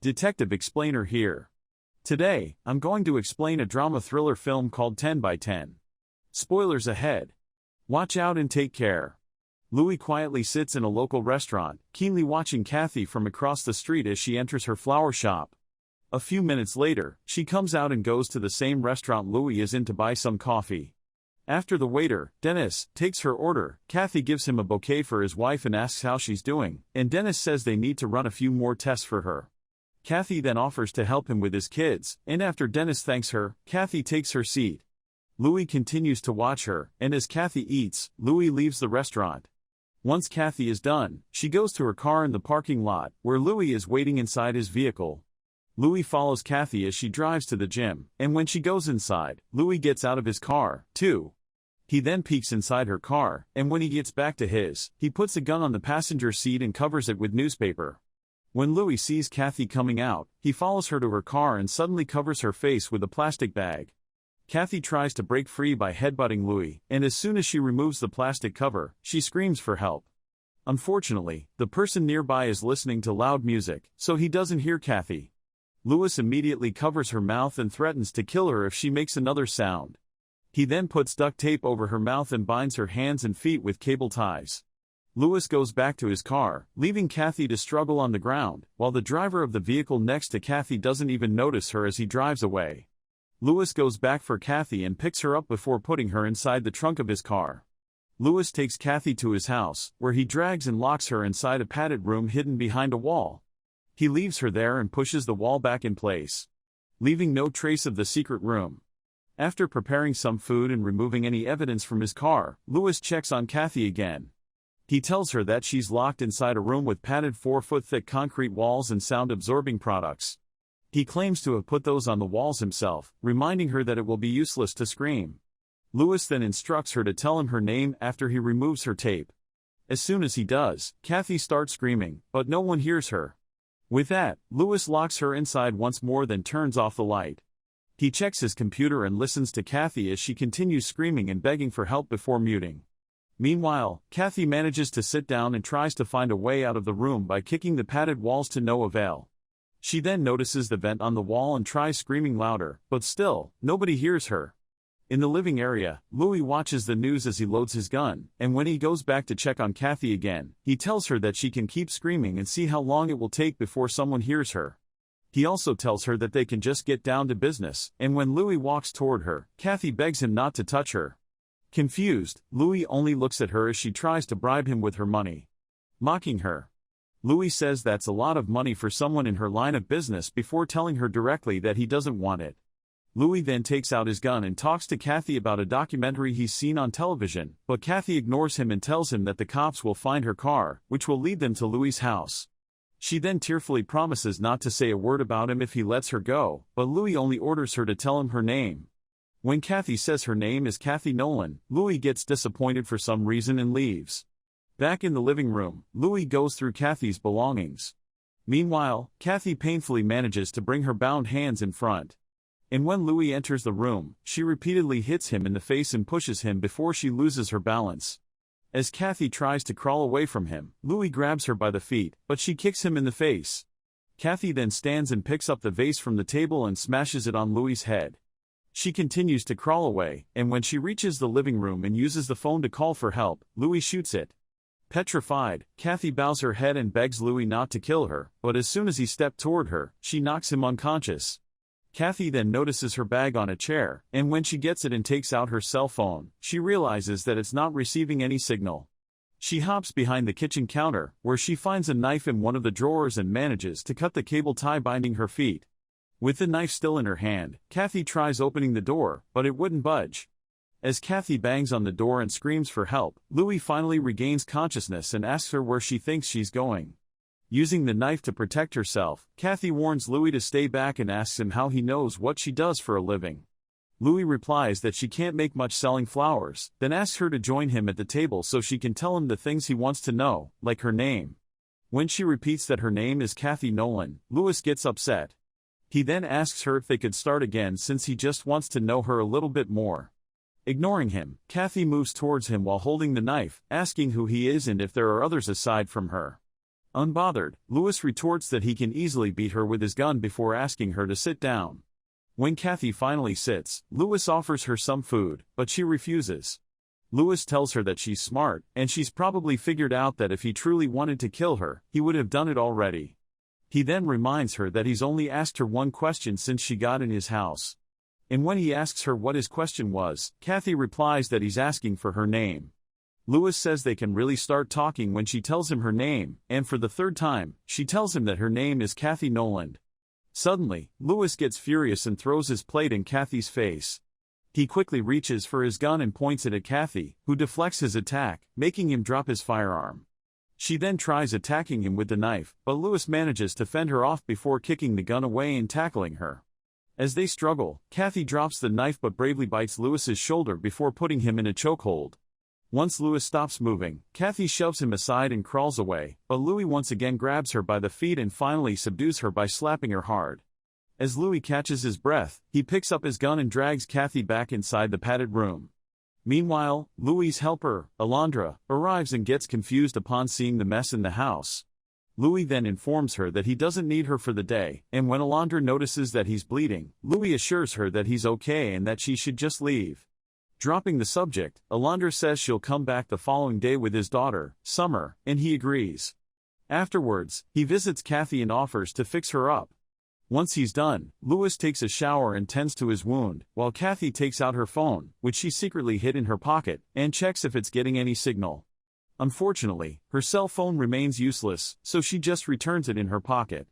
Detective Explainer here. Today, I'm going to explain a drama thriller film called 10 by 10. Spoilers ahead. Watch out and take care. Louis quietly sits in a local restaurant, keenly watching Kathy from across the street as she enters her flower shop. A few minutes later, she comes out and goes to the same restaurant Louis is in to buy some coffee. After the waiter, Dennis, takes her order, Kathy gives him a bouquet for his wife and asks how she's doing, and Dennis says they need to run a few more tests for her. Kathy then offers to help him with his kids, and after Dennis thanks her, Kathy takes her seat. Louis continues to watch her, and as Kathy eats, Louis leaves the restaurant. Once Kathy is done, she goes to her car in the parking lot, where Louis is waiting inside his vehicle. Louis follows Kathy as she drives to the gym, and when she goes inside, Louis gets out of his car, too. He then peeks inside her car, and when he gets back to his, he puts a gun on the passenger seat and covers it with newspaper. When Louis sees Kathy coming out, he follows her to her car and suddenly covers her face with a plastic bag. Kathy tries to break free by headbutting Louis, and as soon as she removes the plastic cover, she screams for help. Unfortunately, the person nearby is listening to loud music, so he doesn't hear Kathy. Louis immediately covers her mouth and threatens to kill her if she makes another sound. He then puts duct tape over her mouth and binds her hands and feet with cable ties. Louis goes back to his car, leaving Kathy to struggle on the ground, while the driver of the vehicle next to Kathy doesn't even notice her as he drives away. Louis goes back for Kathy and picks her up before putting her inside the trunk of his car. Louis takes Kathy to his house, where he drags and locks her inside a padded room hidden behind a wall. He leaves her there and pushes the wall back in place, leaving no trace of the secret room. After preparing some food and removing any evidence from his car, Louis checks on Kathy again. He tells her that she's locked inside a room with padded 4-foot-thick concrete walls and sound-absorbing products. He claims to have put those on the walls himself, reminding her that it will be useless to scream. Louis then instructs her to tell him her name after he removes her tape. As soon as he does, Kathy starts screaming, but no one hears her. With that, Louis locks her inside once more, then turns off the light. He checks his computer and listens to Kathy as she continues screaming and begging for help before muting. Meanwhile, Kathy manages to sit down and tries to find a way out of the room by kicking the padded walls to no avail. She then notices the vent on the wall and tries screaming louder, but still, nobody hears her. In the living area, Louis watches the news as he loads his gun, and when he goes back to check on Kathy again, he tells her that she can keep screaming and see how long it will take before someone hears her. He also tells her that they can just get down to business, and when Louis walks toward her, Kathy begs him not to touch her. Confused, Louis only looks at her as she tries to bribe him with her money. Mocking her, Louis says that's a lot of money for someone in her line of business before telling her directly that he doesn't want it. Louis then takes out his gun and talks to Kathy about a documentary he's seen on television, but Kathy ignores him and tells him that the cops will find her car, which will lead them to Louis' house. She then tearfully promises not to say a word about him if he lets her go, but Louis only orders her to tell him her name. When Kathy says her name is Kathy Nolan, Louis gets disappointed for some reason and leaves. Back in the living room, Louis goes through Kathy's belongings. Meanwhile, Kathy painfully manages to bring her bound hands in front. And when Louis enters the room, she repeatedly hits him in the face and pushes him before she loses her balance. As Kathy tries to crawl away from him, Louis grabs her by the feet, but she kicks him in the face. Kathy then stands and picks up the vase from the table and smashes it on Louis' head. She continues to crawl away, and when she reaches the living room and uses the phone to call for help, Louis shoots it. Petrified, Kathy bows her head and begs Louis not to kill her, but as soon as he steps toward her, she knocks him unconscious. Kathy then notices her bag on a chair, and when she gets it and takes out her cell phone, she realizes that it's not receiving any signal. She hops behind the kitchen counter, where she finds a knife in one of the drawers and manages to cut the cable tie binding her feet. With the knife still in her hand, Kathy tries opening the door, but it wouldn't budge. As Kathy bangs on the door and screams for help, Louis finally regains consciousness and asks her where she thinks she's going. Using the knife to protect herself, Kathy warns Louis to stay back and asks him how he knows what she does for a living. Louis replies that she can't make much selling flowers, then asks her to join him at the table so she can tell him the things he wants to know, like her name. When she repeats that her name is Kathy Nolan, Louis gets upset. He then asks her if they could start again since he just wants to know her a little bit more. Ignoring him, Kathy moves towards him while holding the knife, asking who he is and if there are others aside from her. Unbothered, Louis retorts that he can easily beat her with his gun before asking her to sit down. When Kathy finally sits, Louis offers her some food, but she refuses. Louis tells her that she's smart, and she's probably figured out that if he truly wanted to kill her, he would have done it already. He then reminds her that he's only asked her one question since she got in his house. And when he asks her what his question was, Kathy replies that he's asking for her name. Louis says they can really start talking when she tells him her name, and for the third time, she tells him that her name is Kathy Noland. Suddenly, Louis gets furious and throws his plate in Kathy's face. He quickly reaches for his gun and points it at Kathy, who deflects his attack, making him drop his firearm. She then tries attacking him with the knife, but Louis manages to fend her off before kicking the gun away and tackling her. As they struggle, Kathy drops the knife but bravely bites Louis's shoulder before putting him in a chokehold. Once Louis stops moving, Kathy shoves him aside and crawls away, but Louis once again grabs her by the feet and finally subdues her by slapping her hard. As Louis catches his breath, he picks up his gun and drags Kathy back inside the padded room. Meanwhile, Louis' helper, Alondra, arrives and gets confused upon seeing the mess in the house. Louis then informs her that he doesn't need her for the day, and when Alondra notices that he's bleeding, Louis assures her that he's okay and that she should just leave. Dropping the subject, Alondra says she'll come back the following day with his daughter, Summer, and he agrees. Afterwards, he visits Kathy and offers to fix her up. Once he's done, Louis takes a shower and tends to his wound, while Kathy takes out her phone, which she secretly hid in her pocket, and checks if it's getting any signal. Unfortunately, her cell phone remains useless, so she just returns it in her pocket.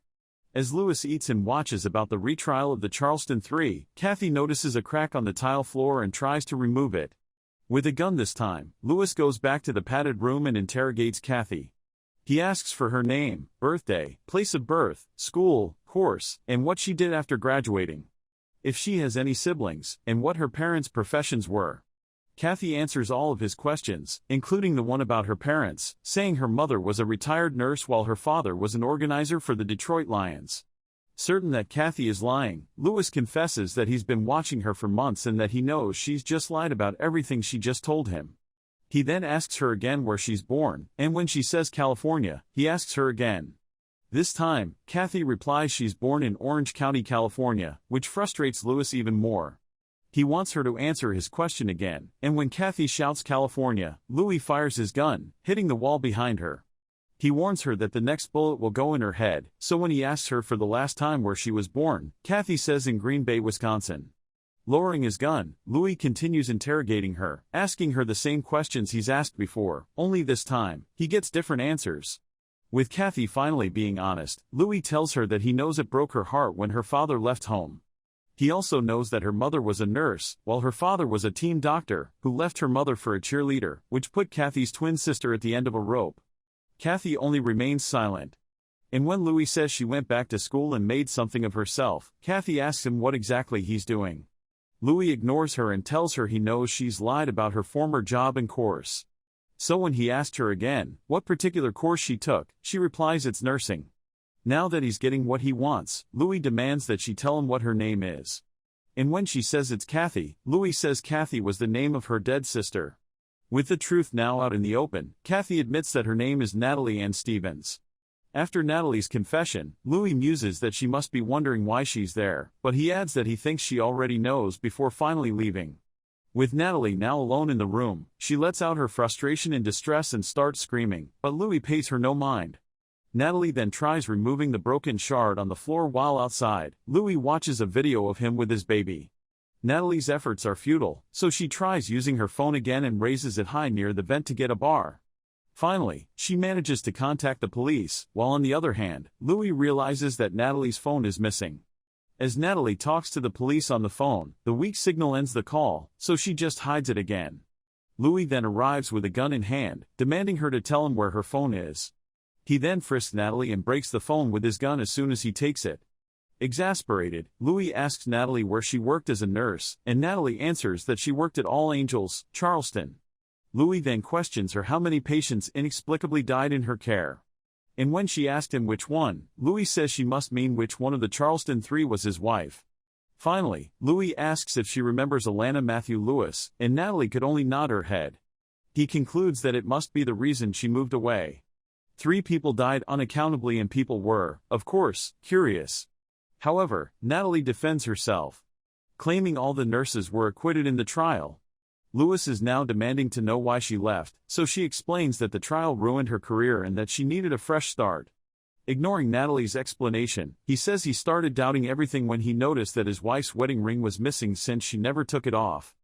As Louis eats and watches about the retrial of the Charleston 3, Kathy notices a crack on the tile floor and tries to remove it. With a gun this time, Louis goes back to the padded room and interrogates Kathy. He asks for her name, birthday, place of birth, school, course, and what she did after graduating. If she has any siblings, and what her parents' professions were. Kathy answers all of his questions, including the one about her parents, saying her mother was a retired nurse while her father was an organizer for the Detroit Lions. Certain that Kathy is lying, Louis confesses that he's been watching her for months and that he knows she's just lied about everything she just told him. He then asks her again where she's born, and when she says California, he asks her again. This time, Kathy replies she's born in Orange County, California, which frustrates Louis even more. He wants her to answer his question again, and when Kathy shouts California, Louis fires his gun, hitting the wall behind her. He warns her that the next bullet will go in her head, so when he asks her for the last time where she was born, Kathy says in Green Bay, Wisconsin. Lowering his gun, Louis continues interrogating her, asking her the same questions he's asked before, only this time, he gets different answers. With Kathy finally being honest, Louis tells her that he knows it broke her heart when her father left home. He also knows that her mother was a nurse, while her father was a team doctor, who left her mother for a cheerleader, which put Kathy's twin sister at the end of a rope. Kathy only remains silent. And when Louis says she went back to school and made something of herself, Kathy asks him what exactly he's doing. Louis ignores her and tells her he knows she's lied about her former job and course. So when he asked her again what particular course she took, she replies it's nursing. Now that he's getting what he wants, Louis demands that she tell him what her name is. And when she says it's Kathy, Louis says Kathy was the name of her dead sister. With the truth now out in the open, Kathy admits that her name is Natalie Ann Stevens. After Natalie's confession, Louis muses that she must be wondering why she's there, but he adds that he thinks she already knows before finally leaving. With Natalie now alone in the room, she lets out her frustration and distress and starts screaming, but Louis pays her no mind. Natalie then tries removing the broken shard on the floor while outside. Louis watches a video of him with his baby. Natalie's efforts are futile, so she tries using her phone again and raises it high near the vent to get a bar. Finally, she manages to contact the police, while on the other hand, Louis realizes that Natalie's phone is missing. As Natalie talks to the police on the phone, the weak signal ends the call, so she just hides it again. Louis then arrives with a gun in hand, demanding her to tell him where her phone is. He then frisks Natalie and breaks the phone with his gun as soon as he takes it. Exasperated, Louis asks Natalie where she worked as a nurse, and Natalie answers that she worked at All Angels, Charleston. Louis then questions her how many patients inexplicably died in her care. And when she asked him which one, Louis says she must mean which one of the Charleston 3 was his wife. Finally, Louis asks if she remembers Alana Matthew Lewis, and Natalie could only nod her head. He concludes that it must be the reason she moved away. 3 people died unaccountably and people were, of course, curious. However, Natalie defends herself, claiming all the nurses were acquitted in the trial. Lewis is now demanding to know why she left, so she explains that the trial ruined her career and that she needed a fresh start. Ignoring Natalie's explanation, he says he started doubting everything when he noticed that his wife's wedding ring was missing since she never took it off.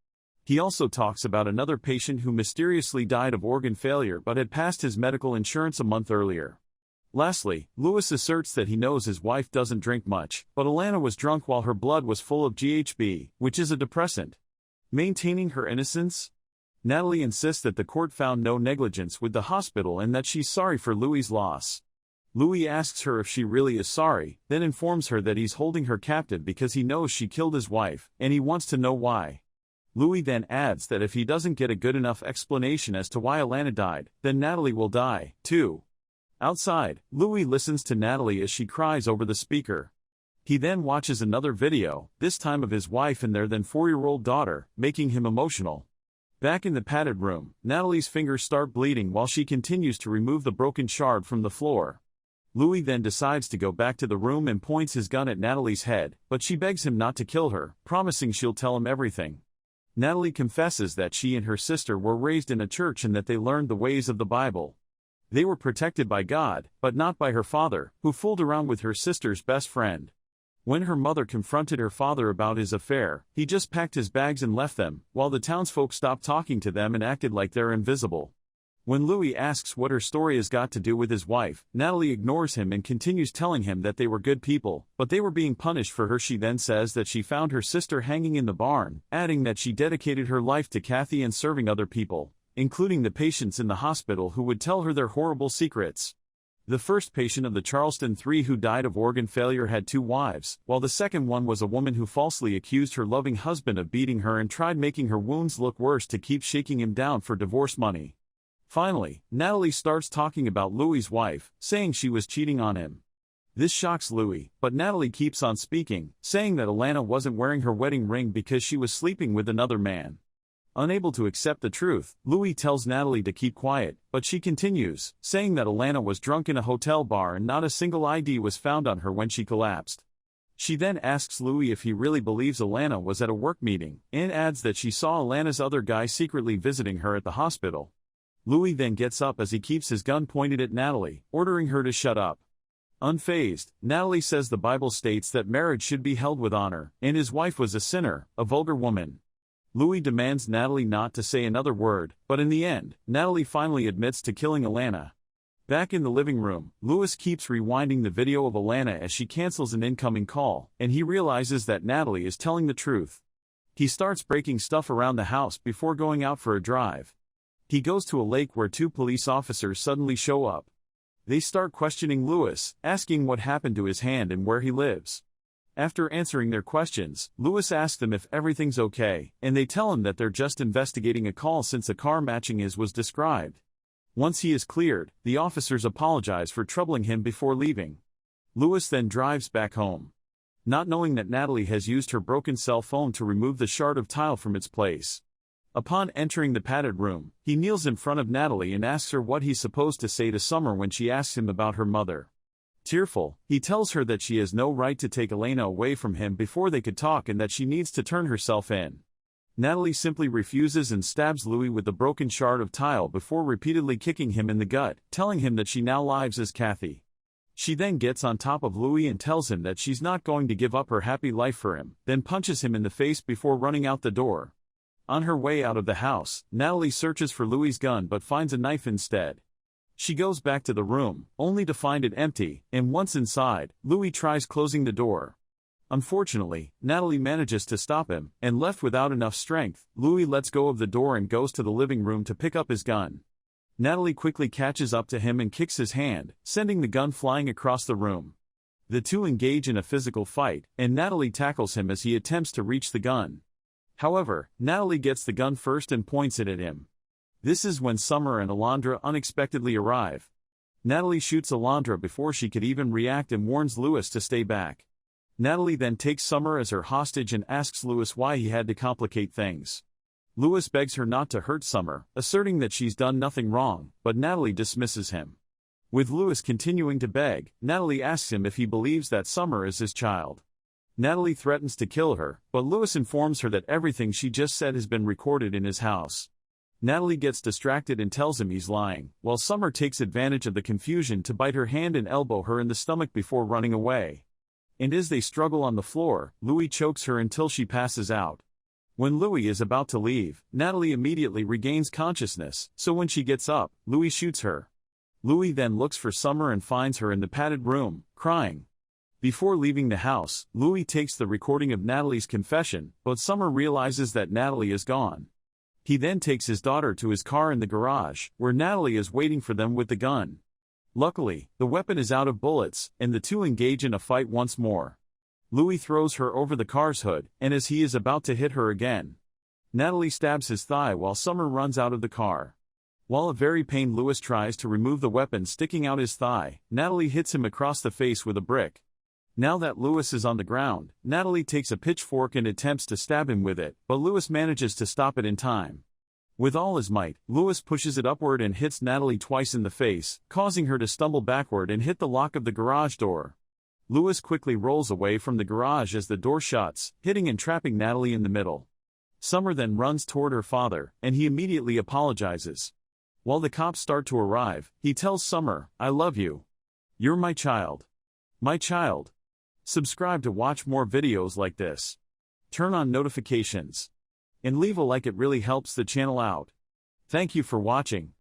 He also talks about another patient who mysteriously died of organ failure but had passed his medical insurance a month earlier. Lastly, Lewis asserts that he knows his wife doesn't drink much, but Alana was drunk while her blood was full of GHB, which is a depressant. Maintaining her innocence? Natalie insists that the court found no negligence with the hospital and that she's sorry for Louis's loss. Louis asks her if she really is sorry, then informs her that he's holding her captive because he knows she killed his wife, and he wants to know why. Louis then adds that if he doesn't get a good enough explanation as to why Alana died, then Natalie will die, too. Outside, Louis listens to Natalie as she cries over the speaker. He then watches another video, this time of his wife and their then 4-year-old daughter, making him emotional. Back in the padded room, Natalie's fingers start bleeding while she continues to remove the broken shard from the floor. Louis then decides to go back to the room and points his gun at Natalie's head, but she begs him not to kill her, promising she'll tell him everything. Natalie confesses that she and her sister were raised in a church and that they learned the ways of the Bible. They were protected by God, but not by her father, who fooled around with her sister's best friend. When her mother confronted her father about his affair, he just packed his bags and left them, while the townsfolk stopped talking to them and acted like they're invisible. When Louis asks what her story has got to do with his wife, Natalie ignores him and continues telling him that they were good people, but they were being punished for her. She then says that she found her sister hanging in the barn, adding that she dedicated her life to Kathy and serving other people, including the patients in the hospital who would tell her their horrible secrets. The first patient of the Charleston 3 who died of organ failure had 2 wives, while the second one was a woman who falsely accused her loving husband of beating her and tried making her wounds look worse to keep shaking him down for divorce money. Finally, Natalie starts talking about Louis's wife, saying she was cheating on him. This shocks Louis, but Natalie keeps on speaking, saying that Alana wasn't wearing her wedding ring because she was sleeping with another man. Unable to accept the truth, Louis tells Natalie to keep quiet, but she continues, saying that Alana was drunk in a hotel bar and not a single ID was found on her when she collapsed. She then asks Louis if he really believes Alana was at a work meeting, and adds that she saw Alana's other guy secretly visiting her at the hospital. Louis then gets up as he keeps his gun pointed at Natalie, ordering her to shut up. Unfazed, Natalie says the Bible states that marriage should be held with honor, and his wife was a sinner, a vulgar woman. Louis demands Natalie not to say another word, but in the end, Natalie finally admits to killing Alana. Back in the living room, Louis keeps rewinding the video of Alana as she cancels an incoming call, and he realizes that Natalie is telling the truth. He starts breaking stuff around the house before going out for a drive. He goes to a lake where 2 police officers suddenly show up. They start questioning Louis, asking what happened to his hand and where he lives. After answering their questions, Louis asks them if everything's okay, and they tell him that they're just investigating a call since a car matching his was described. Once he is cleared, the officers apologize for troubling him before leaving. Louis then drives back home, not knowing that Natalie has used her broken cell phone to remove the shard of tile from its place. Upon entering the padded room, he kneels in front of Natalie and asks her what he's supposed to say to Summer when she asks him about her mother. Tearful, he tells her that she has no right to take Alana away from him before they could talk and that she needs to turn herself in. Natalie simply refuses and stabs Louis with the broken shard of tile before repeatedly kicking him in the gut, telling him that she now lives as Kathy. She then gets on top of Louis and tells him that she's not going to give up her happy life for him, then punches him in the face before running out the door. On her way out of the house, Natalie searches for Louis's gun but finds a knife instead. She goes back to the room, only to find it empty, and once inside, Louis tries closing the door. Unfortunately, Natalie manages to stop him, and left without enough strength, Louis lets go of the door and goes to the living room to pick up his gun. Natalie quickly catches up to him and kicks his hand, sending the gun flying across the room. The two engage in a physical fight, and Natalie tackles him as he attempts to reach the gun. However, Natalie gets the gun first and points it at him. This is when Summer and Alondra unexpectedly arrive. Natalie shoots Alondra before she could even react and warns Louis to stay back. Natalie then takes Summer as her hostage and asks Louis why he had to complicate things. Louis begs her not to hurt Summer, asserting that she's done nothing wrong, but Natalie dismisses him. With Louis continuing to beg, Natalie asks him if he believes that Summer is his child. Natalie threatens to kill her, but Louis informs her that everything she just said has been recorded in his house. Natalie gets distracted and tells him he's lying, while Summer takes advantage of the confusion to bite her hand and elbow her in the stomach before running away. And as they struggle on the floor, Louis chokes her until she passes out. When Louis is about to leave, Natalie immediately regains consciousness, so when she gets up, Louis shoots her. Louis then looks for Summer and finds her in the padded room, crying. Before leaving the house, Louis takes the recording of Natalie's confession, but Summer realizes that Natalie is gone. He then takes his daughter to his car in the garage, where Natalie is waiting for them with the gun. Luckily, the weapon is out of bullets, and the two engage in a fight once more. Louis throws her over the car's hood, and as he is about to hit her again, Natalie stabs his thigh while Summer runs out of the car. While a very pained Louis tries to remove the weapon sticking out his thigh, Natalie hits him across the face with a brick. Now that Louis is on the ground, Natalie takes a pitchfork and attempts to stab him with it, but Louis manages to stop it in time. With all his might, Louis pushes it upward and hits Natalie twice in the face, causing her to stumble backward and hit the lock of the garage door. Louis quickly rolls away from the garage as the door shuts, hitting and trapping Natalie in the middle. Summer then runs toward her father, and he immediately apologizes. While the cops start to arrive, he tells Summer, "I love you. You're my child. My child." Subscribe to watch more videos like this. Turn on notifications. And leave a like, it really helps the channel out. Thank you for watching.